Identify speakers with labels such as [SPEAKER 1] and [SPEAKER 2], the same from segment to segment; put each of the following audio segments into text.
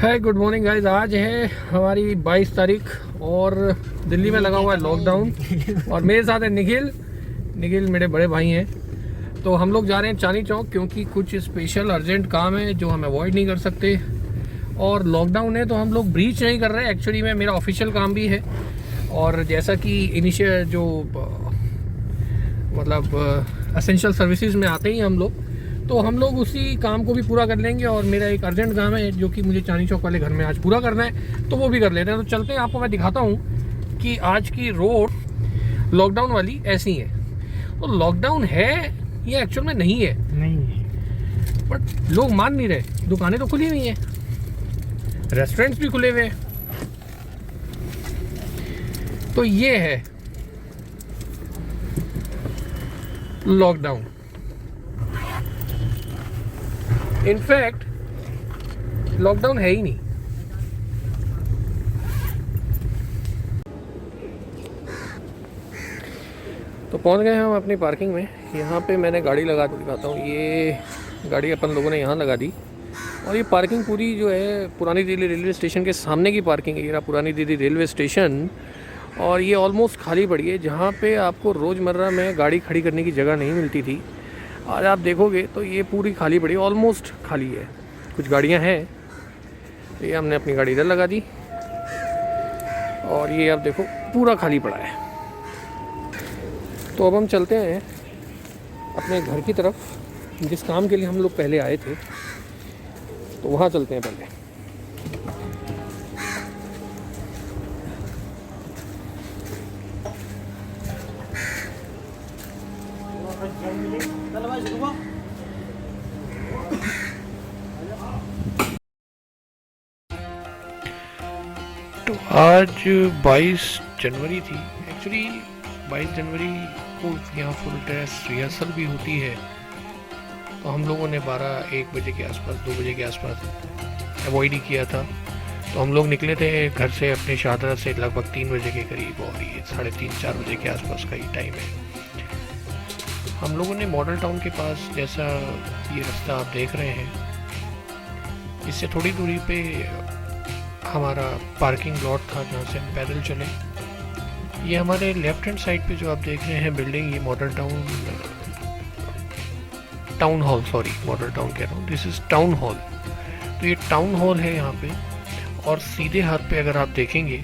[SPEAKER 1] है good morning guys. आज है हमारी 22 तारीख और दिल्ली में लगा हुआ है लॉकडाउन। और मेरे साथ है निखिल। निखिल मेरे बड़े भाई हैं। तो हम लोग जा रहे हैं चांदनी चौक क्योंकि कुछ स्पेशल अर्जेंट काम है जो हम अवॉइड नहीं कर सकते। और लॉकडाउन है तो हम लोग ब्रीच नहीं कर रहे। एक्चुअली में मेरा ऑफिशियल काम भी है और जैसा कि इनिशियल जो मतलब एसेंशियल सर्विसेज में आते ही हम लोग, तो हम लोग उसी काम को भी पूरा कर लेंगे। और मेरा एक अर्जेंट काम है जो कि मुझे चांदनी चौक वाले घर में आज पूरा करना है, तो वो भी कर लेते हैं। तो चलते हैं, आपको मैं दिखाता हूँ कि आज की रोड लॉकडाउन वाली ऐसी है। तो लॉकडाउन है ये एक्चुअल में नहीं है, बट लोग मान नहीं रहे। दुकानें तो खुली हुई हैं, रेस्टोरेंट्स भी खुले हुए हैं। तो ये है लॉकडाउन। इनफैक्ट लॉकडाउन है ही नहीं। तो पहुंच गए हम अपनी पार्किंग में। यहाँ पे मैंने गाड़ी लगा के दिखाता हूँ। ये गाड़ी अपन लोगों ने यहाँ लगा दी। और ये पार्किंग पूरी जो है पुरानी दिल्ली रेलवे स्टेशन के सामने की पार्किंग है। ये रहा पुरानी दिल्ली रेलवे स्टेशन। और ये ऑलमोस्ट खाली पड़ी है, जहाँ पे आपको रोज़मर्रा में गाड़ी खड़ी करने की जगह नहीं मिलती थी। आज आप देखोगे तो ये पूरी खाली पड़ी है, ऑलमोस्ट खाली है। कुछ गाड़ियां हैं, तो ये हमने अपनी गाड़ी इधर लगा दी और ये आप देखो पूरा खाली पड़ा है। तो अब हम चलते हैं अपने घर की तरफ, जिस काम के लिए हम लोग पहले आए थे। तो वहाँ चलते हैं पहले। तो आज 22 जनवरी थी। एक्चुअली 22 जनवरी को यहाँ फुल ड्रेस रिहर्सल भी होती है। तो हम लोगों ने 12-1 बजे के आसपास, 2 बजे के आसपास अवॉइड ही किया था। तो हम लोग निकले थे घर से अपने शाहदरा से लगभग 3 बजे के करीब, और ये 3:30-4 बजे के आसपास का ही टाइम है। हम लोगों ने मॉडल टाउन के पास, जैसा ये रास्ता आप देख रहे हैं, इससे थोड़ी दूरी पे हमारा पार्किंग लॉट था जहाँ से हम पैदल चले। ये हमारे लेफ्ट हैंड साइड पे जो आप देख रहे हैं बिल्डिंग, ये model town hall, sorry model town कह रहा हूँ, दिस इज़ टाउन हॉल। तो ये टाउन हॉल है यहाँ पे। और सीधे हाथ पे अगर आप देखेंगे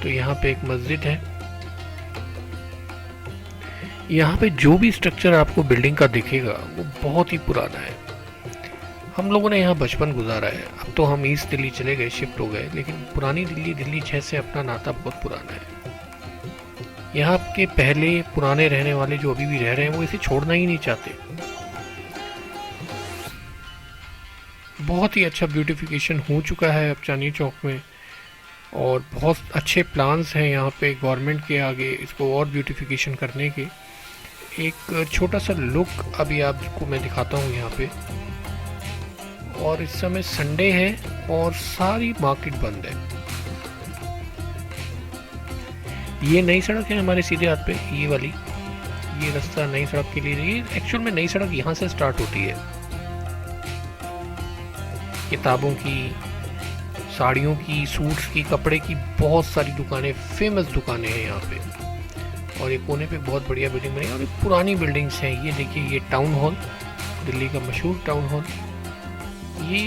[SPEAKER 1] तो यहाँ पे एक मस्जिद है। यहाँ पे जो भी स्ट्रक्चर आपको बिल्डिंग का दिखेगा वो बहुत ही पुराना है। हम लोगों ने यहाँ बचपन गुजारा है। अब तो हम ईस्ट दिल्ली चले गए, शिफ्ट हो गए, लेकिन पुरानी दिल्ली, दिल्ली 6 से अपना नाता बहुत पुराना है। यहाँ के पहले पुराने रहने वाले जो अभी भी रह रहे हैं वो इसे छोड़ना ही नहीं चाहते। बहुत ही अच्छा ब्यूटिफिकेशन हो चुका है अब चांदनी चौक में, और बहुत अच्छे प्लान्स हैं यहाँ पे गवर्नमेंट के आगे इसको और ब्यूटिफिकेशन करने के। एक छोटा सा लुक अभी आपको मैं दिखाता हूँ यहाँ पे। और इस समय संडे है और सारी मार्केट बंद है। ये नई सड़क है हमारे सीधे हाथ पे, ये वाली, ये रास्ता नई सड़क के लिए। ये एक्चुअल में नई सड़क यहाँ से स्टार्ट होती है। किताबों की, साड़ियों की, सूट्स की, कपड़े की बहुत सारी दुकानें, फेमस दुकानें हैं यहाँ पे। और एक कोने पे बहुत बढ़िया बिल्डिंग बनी है और एक पुरानी बिल्डिंग्स हैं। ये देखिए, ये टाउन हॉल, दिल्ली का मशहूर टाउन हॉल, ये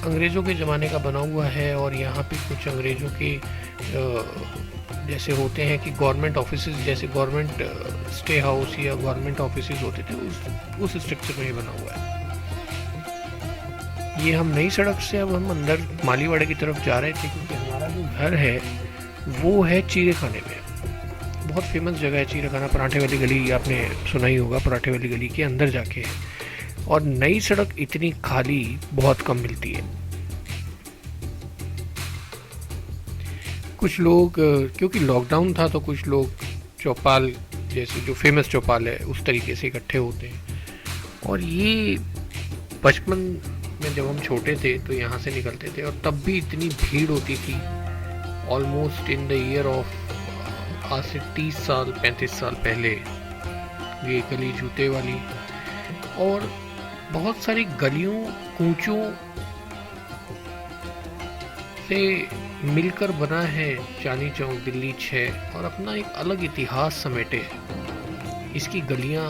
[SPEAKER 1] अंग्रेज़ों के ज़माने का बना हुआ है। और यहाँ पे कुछ अंग्रेज़ों के जैसे होते हैं कि गवर्नमेंट ऑफिसेज, जैसे गवर्नमेंट स्टे हाउस या गवर्नमेंट ऑफिसेज होते थे, उस स्ट्रक्चर में ये बना हुआ है। ये हम नई सड़क से अब हम अंदर मालीवाड़ा की तरफ जा रहे थे, क्योंकि हमारा जो घर है वो है चीरे खाने में। बहुत फेमस जगह है चीरे खाना, पराठे वाली गली, आपने सुना ही होगा, पराठे वाली गली के अंदर जाके है। और नई सड़क इतनी खाली बहुत कम मिलती है। कुछ लोग, क्योंकि लॉकडाउन था, तो कुछ लोग चौपाल, जैसे जो फेमस चौपाल है, उस तरीके से इकट्ठे होते हैं। और ये बचपन में जब हम छोटे थे तो यहाँ से निकलते थे, और तब भी इतनी भीड़ होती थी। Almost in the year of आज से 30 साल 35 साल पहले ये गली जूते वाली। और बहुत सारी गलियों, कूचों से मिलकर बना है चांदनी चौक दिल्ली 6 और अपना एक अलग इतिहास समेटे है। इसकी गलियां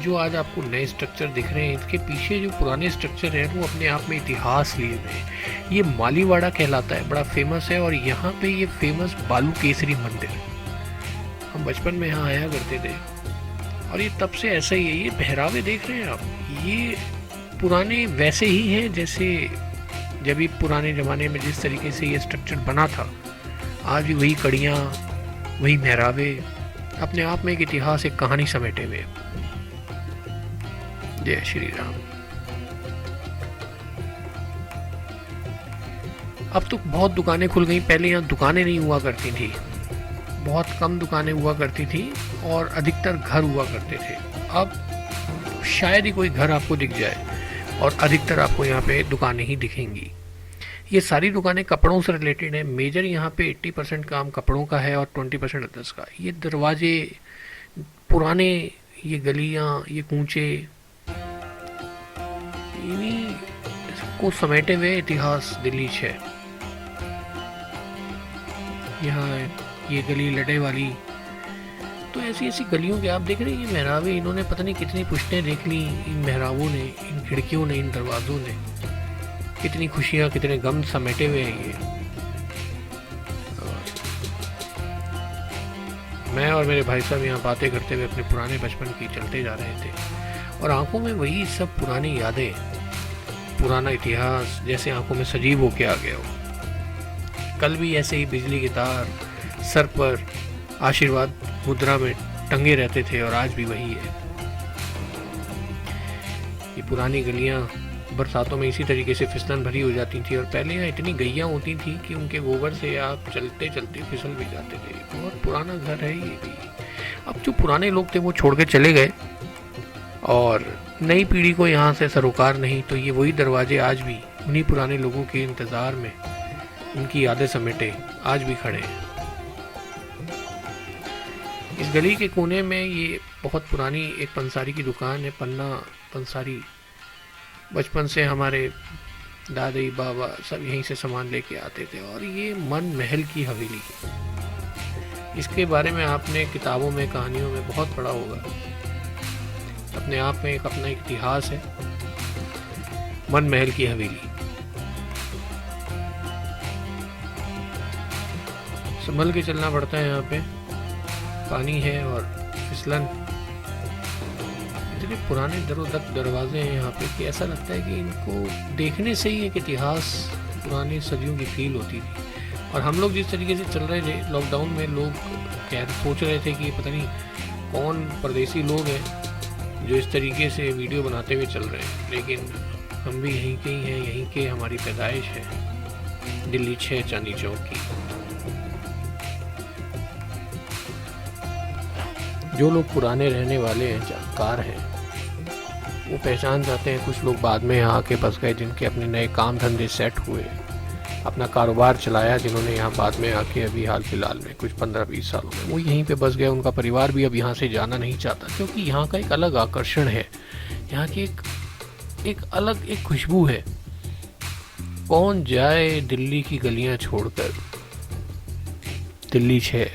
[SPEAKER 1] जो आज आपको नए स्ट्रक्चर दिख रहे हैं, इसके पीछे जो पुराने स्ट्रक्चर है वो अपने आप में इतिहास लिए हुए हैं। ये मालीवाड़ा कहलाता है, बड़ा फेमस है। और यहाँ पे ये फेमस बालू केसरी मंदिर, हम बचपन में यहाँ आया करते थे और ये तब से ऐसा ही है। ये पहरावे देख रहे हैं आप, ये पुराने वैसे ही हैं जैसे जब ये पुराने ज़माने में जिस तरीके से ये स्ट्रक्चर बना था, आज भी वही कड़ियाँ, वही पहरावे, अपने आप में एक इतिहास, एक कहानी समेटे हुए। जय श्री राम। अब तो बहुत दुकानें खुल गई, पहले यहाँ दुकानें नहीं हुआ करती थी, बहुत कम दुकानें हुआ करती थी और अधिकतर घर हुआ करते थे। अब शायद ही कोई घर आपको दिख जाए और अधिकतर आपको यहाँ पे दुकानें ही दिखेंगी। ये सारी दुकानें कपड़ों से रिलेटेड है। मेजर यहाँ पे 80% काम कपड़ों का है और 20% अदर्स का। ये दरवाजे पुराने, ये गलियाँ, ये कूचे, इन्हीं को समेटे हुए इतिहास दिल्ली 6। यहाँ ये गली लड़े वाली, तो ऐसी ऐसी गलियों के आप देख रहे हैं। ये मेहराबे, इन्होंने पता नहीं कितनी पुश्तें देख ली इन मेहराबों ने, इन खिड़कियों ने, इन दरवाज़ों ने। कितनी खुशियाँ, कितने गम समेटे हुए हैं ये। मैं और मेरे भाई साहब यहाँ बातें करते हुए अपने पुराने बचपन की चलते जा रहे थे और आंखों में वही सब पुरानी यादें, पुराना इतिहास जैसे आंखों में सजीव होके आ गया हो। कल भी ऐसे ही बिजली के तार सर पर आशीर्वाद मुद्रा में टंगे रहते थे और आज भी वही है। ये पुरानी गलियां बरसातों में इसी तरीके से फिसलन भरी हो जाती थी और पहले यहाँ इतनी गैया होती थी कि उनके गोबर से आप चलते चलते फिसल भी जाते थे। बहुत पुराना घर है ये भी। अब जो पुराने लोग थे वो छोड़ के चले गए और नई पीढ़ी को यहाँ से सरोकार नहीं, तो ये वही दरवाजे आज भी उन्हीं पुराने लोगों के इंतज़ार में, उनकी यादें समेटे आज भी खड़े हैं। इस गली के कोने में ये बहुत पुरानी एक पंसारी की दुकान है, पन्ना पंसारी। बचपन से हमारे दादी बाबा सब यहीं से सामान लेके आते थे। और ये मन महल की हवेली, इसके बारे में आपने किताबों में, कहानियों में बहुत पढ़ा होगा। अपने आप में एक अपना इतिहास है मन महल की हवेली। संभल के चलना पड़ता है, यहाँ पे पानी है और फिसलन। इतने पुराने दरवाजे हैं यहाँ पे कि ऐसा लगता है कि इनको देखने से ही एक इतिहास, पुरानी सदियों की फील होती थी। और हम लोग जिस तरीके से चल रहे थे लॉकडाउन में, लोग सोच रहे थे कि पता नहीं कौन परदेसी लोग हैं जो इस तरीके से वीडियो बनाते हुए चल रहे हैं, लेकिन हम भी यहीं के ही हैं, यहीं के हमारी पैदाइश है दिल्ली 6 चांदनी चौक की। जो लोग पुराने रहने वाले हैं, जानकार हैं, वो पहचान जाते हैं। कुछ लोग बाद में यहाँ आके बस गए, जिनके अपने नए काम धंधे सेट हुए, अपना कारोबार चलाया, जिन्होंने यहाँ बाद में आके अभी हाल फिलहाल में कुछ 15-20 सालों में वो यहीं पे बस गए। उनका परिवार भी अब यहाँ से जाना नहीं चाहता, क्योंकि यहाँ का एक अलग आकर्षण है, यहाँ की एक अलग एक खुशबू है। कौन जाए दिल्ली की गलियाँ छोड़कर दिल्ली 6।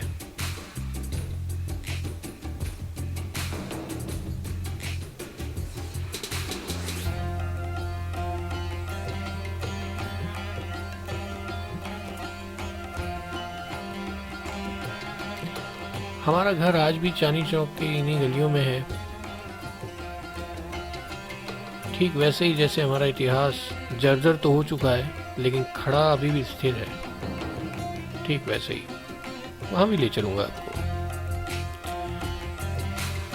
[SPEAKER 1] हमारा घर आज भी चांदनी चौक के इन्हीं गलियों में है, ठीक वैसे ही जैसे हमारा इतिहास जर्जर तो हो चुका है लेकिन खड़ा अभी भी स्थिर है, ठीक वैसे ही। वहाँ भी ले चलूँगा आपको।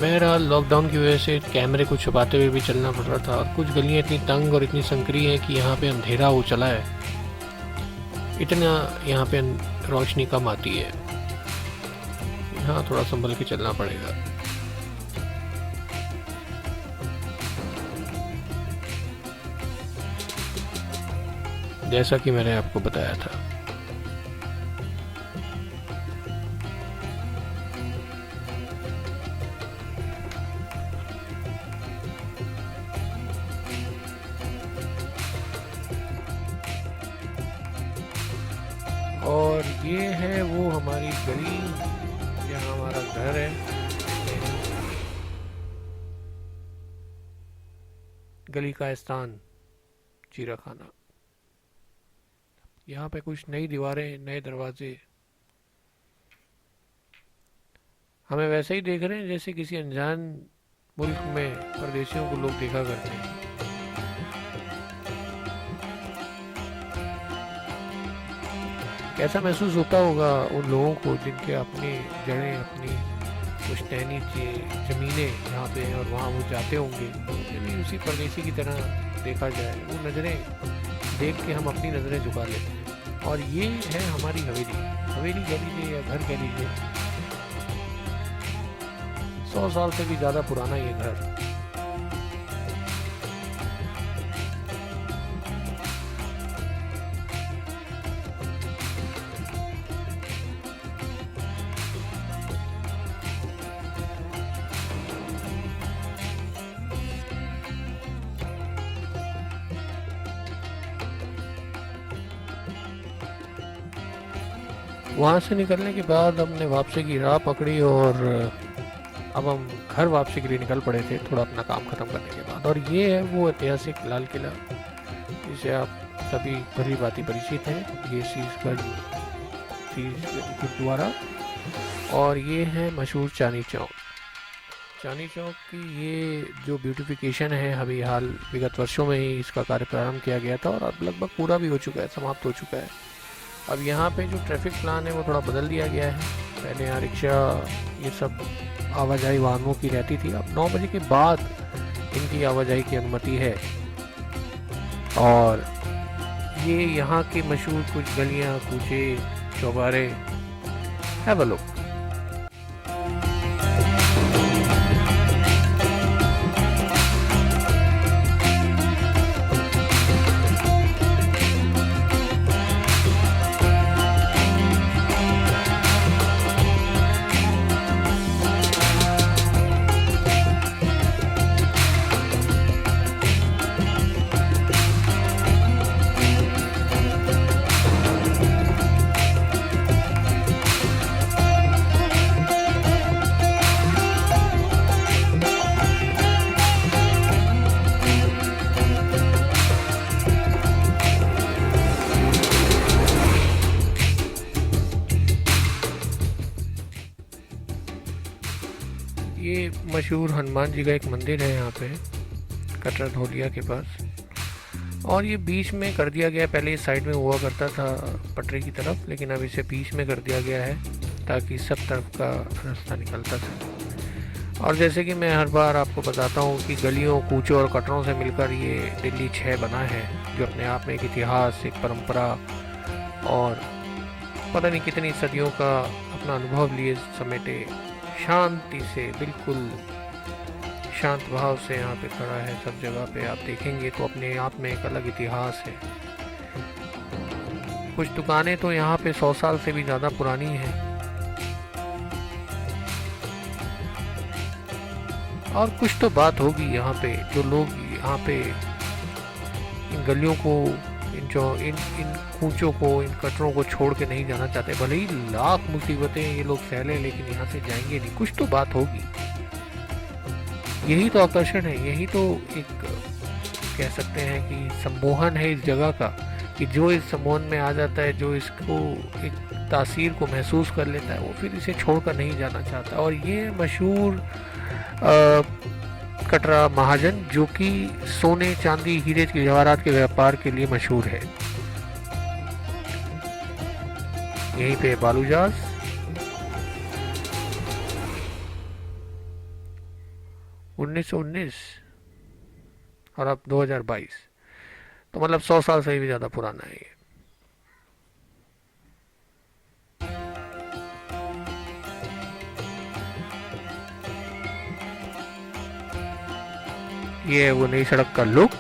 [SPEAKER 1] बहरहाल लॉकडाउन की वजह से कैमरे को छुपाते हुए भी चलना पड़ रहा था और कुछ गलियाँ इतनी तंग और इतनी संकरी हैं कि यहाँ पे अंधेरा हो चला है, इतना यहाँ पे रोशनी कम आती है। हाँ, थोड़ा संभल के चलना पड़ेगा। जैसा कि मैंने आपको बताया था। और ये है वो हमारी गली जहाँ हमारा घर है। गली का स्थान जीरा खाना। यहाँ पे कुछ नई दीवारें, नए दरवाजे, हमें वैसे ही देख रहे हैं जैसे किसी अनजान मुल्क में परदेशियों को लोग देखा करते हैं। कैसा महसूस होता होगा उन लोगों को जिनके अपनी जड़ें, अपनी पुश्तैनी ज़मीनें यहाँ पे हैं और वहाँ वो जाते होंगे, तो भी उसी परदेसी की तरह देखा जाए। वो नज़रें देख के हम अपनी नज़रें झुका लेते हैं। और ये है हमारी हवेली। हवेली कह लीजिए या घर कह लीजिए, 100 साल से भी ज़्यादा पुराना ये घर। वहाँ से निकलने के बाद हमने वापसी की राह पकड़ी और अब हम घर वापसी के लिए निकल पड़े थे, थोड़ा अपना काम ख़त्म करने के बाद। और ये है वो ऐतिहासिक लाल किला जिसे आप सभी भली भांति परिचित हैं। ये शीशगढ़ गुरुद्वारा और ये है मशहूर चांदनी चौक। चांदनी चौक की ये जो ब्यूटिफिकेशन है, अभी हाल विगत वर्षों में ही इसका कार्य प्रारंभ किया गया था और अब लगभग पूरा भी हो चुका है, समाप्त हो चुका है। अब यहाँ पे जो ट्रैफिक प्लान है वो थोड़ा बदल दिया गया है। पहले यहाँ रिक्शा ये सब आवाजाही वाहनों की रहती थी, अब 9 बजे के बाद इनकी आवाजाही की अनुमति है। और ये यहाँ के मशहूर कुछ गलियाँ, कूचे, चौबारे, हैव अ लुक। ये मशहूर हनुमान जी का एक मंदिर है यहाँ पे कटरा धौलिया के पास, और ये बीच में कर दिया गया। पहले इस साइड में हुआ करता था पटरी की तरफ, लेकिन अब इसे बीच में कर दिया गया है ताकि सब तरफ का रास्ता निकलता था। और जैसे कि मैं हर बार आपको बताता हूँ कि गलियों, कूचों और कटरों से मिलकर ये दिल्ली 6 बना है, जो अपने आप में एक इतिहास, एक परंपरा और पता नहीं कितनी सदियों का अपना अनुभव लिए समेटे शांति से, बिल्कुल शांत भाव से यहाँ पे खड़ा है। सब जगह पे आप देखेंगे तो अपने आप में एक अलग इतिहास है। कुछ दुकानें तो यहाँ पे 100 साल से भी ज़्यादा पुरानी हैं। और कुछ तो बात होगी यहाँ पे, जो लोग यहाँ पे इन गलियों को, इन कूचों को, इन कटरों को छोड़ के नहीं जाना चाहते। भले ही लाख मुसीबतें ये लोग सहले, लेकिन यहाँ से जाएंगे नहीं। कुछ तो बात होगी। यही तो आकर्षण है, यही तो एक कह सकते हैं कि सम्मोहन है इस जगह का, कि जो इस सम्मोहन में आ जाता है, जो इसको एक तासीर को महसूस कर लेता है, वो फिर इसे छोड़कर नहीं जाना चाहता। और ये मशहूर कटरा महाजन, जो कि सोने, चांदी, हीरे के जवाहरात के व्यापार के लिए मशहूर है। यहीं पे बालूजाज, (1919) और अब 2022, तो मतलब 100 साल से भी ज़्यादा पुराना है ये है वो नई सड़क का लुक।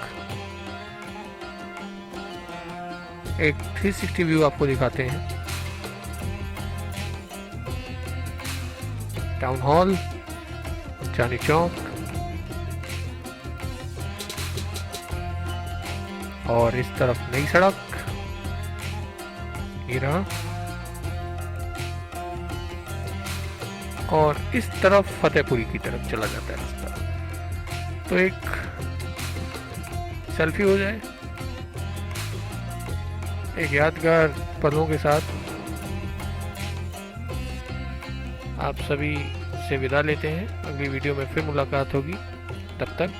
[SPEAKER 1] एक 360 व्यू आपको दिखाते हैं। टाउन हॉल, चांदनी चौक, और इस तरफ नई सड़क, ये रहा। और इस तरफ फतेहपुरी की तरफ चला जाता है रास्ता। तो एक सेल्फी हो जाए एक यादगार पलों के साथ। आप सभी से विदा लेते हैं, अगली वीडियो में फिर मुलाकात होगी, तब तक